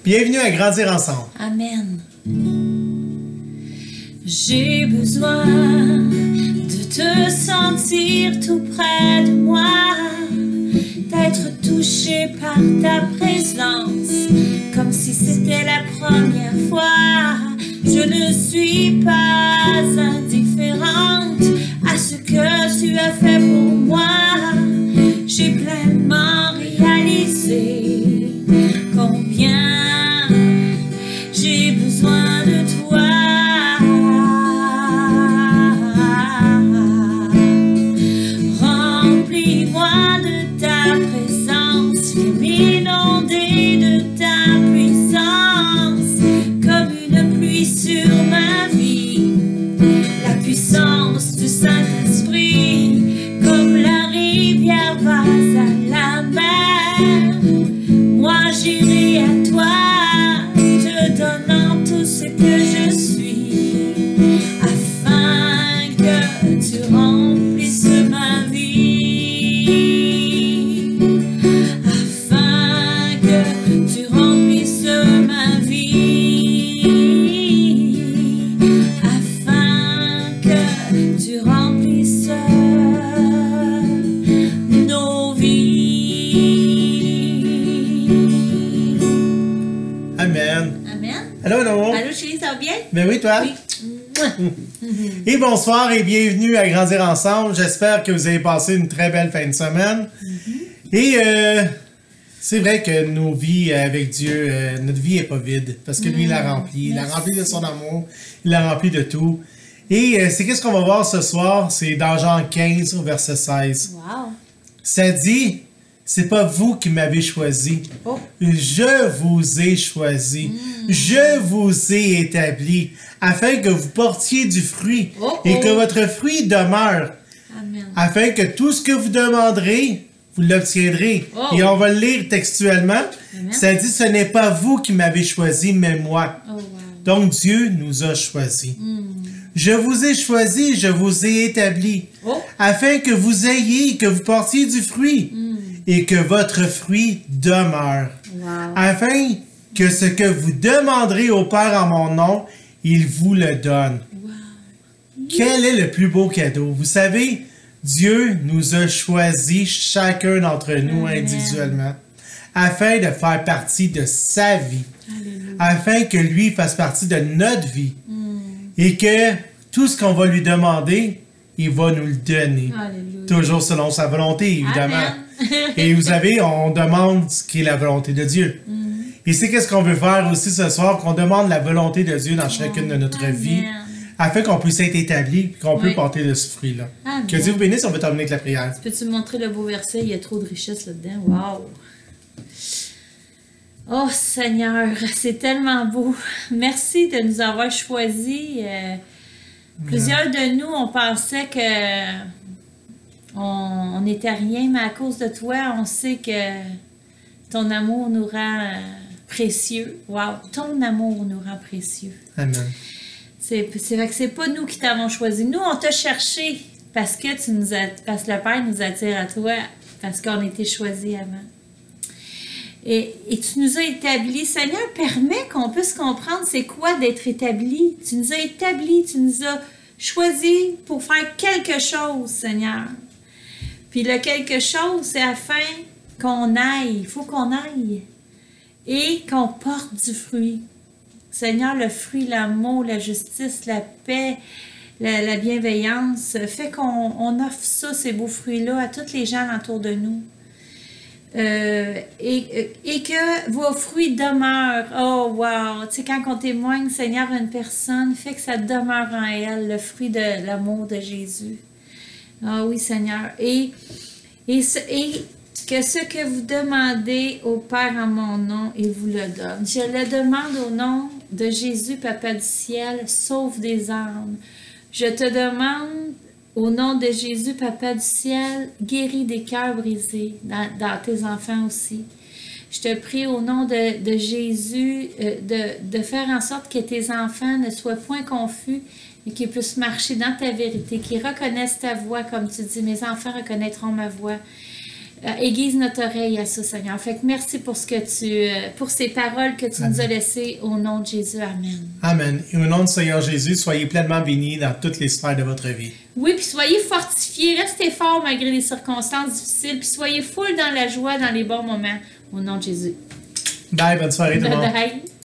Bienvenue à Grandir ensemble. Amen. J'ai besoin de te sentir tout près de moi, d'être touché par ta présence, comme si c'était la première fois. Je ne suis pas indifférente à ce que tu as fait pour moi. J'ai pleinement réalisé combien j'ai besoin de toi. Remplis-moi de ta présence, viens m'inonder de ta puissance, comme une pluie sur ma vie, la puissance du Saint-Esprit, comme la rivière va à la mer. Moi j'irai à toi, te donnant tout ce que je suis, afin que tu remplisses ma vie, afin que tu remplisses ma vie, afin que tu remplisses nos vies. Amen. Amen. Allô, allô. Allô chérie, ça va bien? Ben oui, toi? Oui. Et bonsoir et bienvenue à Grandir ensemble. J'espère que vous avez passé une très belle fin de semaine. Et c'est vrai que nos vies avec Dieu, notre vie n'est pas vide. Parce que lui, il l'a rempli. Il l'a rempli de son amour. Il l'a rempli de tout. Et c'est qu'est-ce qu'on va voir ce soir? C'est dans Jean 15 au verset 16. Wow. Ça dit, c'est pas vous qui m'avez choisi. Oh. Je vous ai choisi. Je vous ai établi afin que vous portiez du fruit et que votre fruit demeure. Amen. Afin que tout ce que vous demanderez, vous l'obtiendrez. Oh. Et on va le lire textuellement. Amen. Ça dit, ce n'est pas vous qui m'avez choisi, mais moi. Oh, wow. Donc Dieu nous a choisis. Je vous ai choisi, je vous ai établi, afin que vous ayez, que vous portiez du fruit, et que votre fruit demeure. Wow. Afin que ce que vous demanderez au Père en mon nom, il vous le donne. Wow. Quel est le plus beau cadeau? Vous savez, Dieu nous a choisis, chacun d'entre nous Amen. individuellement, afin de faire partie de sa vie, Alléluia. afin que lui fasse partie de notre vie, et que tout ce qu'on va lui demander, il va nous le donner. Alléluia. Toujours selon sa volonté, évidemment. Amen. Et vous savez, on demande ce qui est la volonté de Dieu. Et c'est qu'est-ce qu'on veut faire aussi ce soir, qu'on demande la volonté de Dieu dans chacune de notre Amen. vie, afin qu'on puisse être établi et qu'on Oui. peut porter de ce fruit-là. Amen. Que Dieu vous bénisse, on va terminer avec la prière. Peux-tu me montrer le beau verset? Il y a trop de richesse là-dedans. Wow! Oh Seigneur, c'est tellement beau. Merci de nous avoir choisis. Plusieurs de nous, on pensait que on n'était rien, mais à cause de toi, on sait que ton amour nous rend précieux. Wow! Ton amour nous rend précieux. Amen. C'est vrai que c'est pas nous qui t'avons choisi. Nous, on t'a cherché parce que parce que le Père nous attire à toi, parce qu'on a été choisis avant. Et tu nous as établis. Seigneur, permets qu'on puisse comprendre c'est quoi d'être établi. Tu nous as établis, tu nous as choisis pour faire quelque chose, Seigneur. Puis le quelque chose, c'est afin qu'on aille. Il faut qu'on aille. Et qu'on porte du fruit. Seigneur, le fruit, l'amour, la justice, la paix, la bienveillance, fait qu'on offre ça, ces beaux fruits-là, à tous les gens autour de nous. Et que vos fruits demeurent. Oh, wow! Tu sais, quand on témoigne, Seigneur, à une personne, fait que ça demeure en elle, le fruit de l'amour de Jésus. Ah oui, Seigneur. Et que ce que vous demandez au Père en mon nom, il vous le donne. Je le demande au nom de Jésus, Papa du ciel, sauve des âmes. Je te demande, au nom de Jésus, Papa du ciel, guéris des cœurs brisés, dans tes enfants aussi. Je te prie au nom de Jésus de faire en sorte que tes enfants ne soient point confus, mais qu'ils puissent marcher dans ta vérité, qu'ils reconnaissent ta voix, comme tu dis, mes enfants reconnaîtront ma voix. aiguise notre oreille à ça, Seigneur. Fait que merci pour pour ces paroles que tu nous as laissées au nom de Jésus. Amen. Amen. Et au nom du Seigneur Jésus, soyez pleinement bénis dans toutes les sphères de votre vie. Oui, puis soyez fortifiés, restez forts malgré les circonstances difficiles, puis soyez full dans la joie, dans les bons moments, au nom de Jésus. Bye, bonne soirée tout le monde. Bye.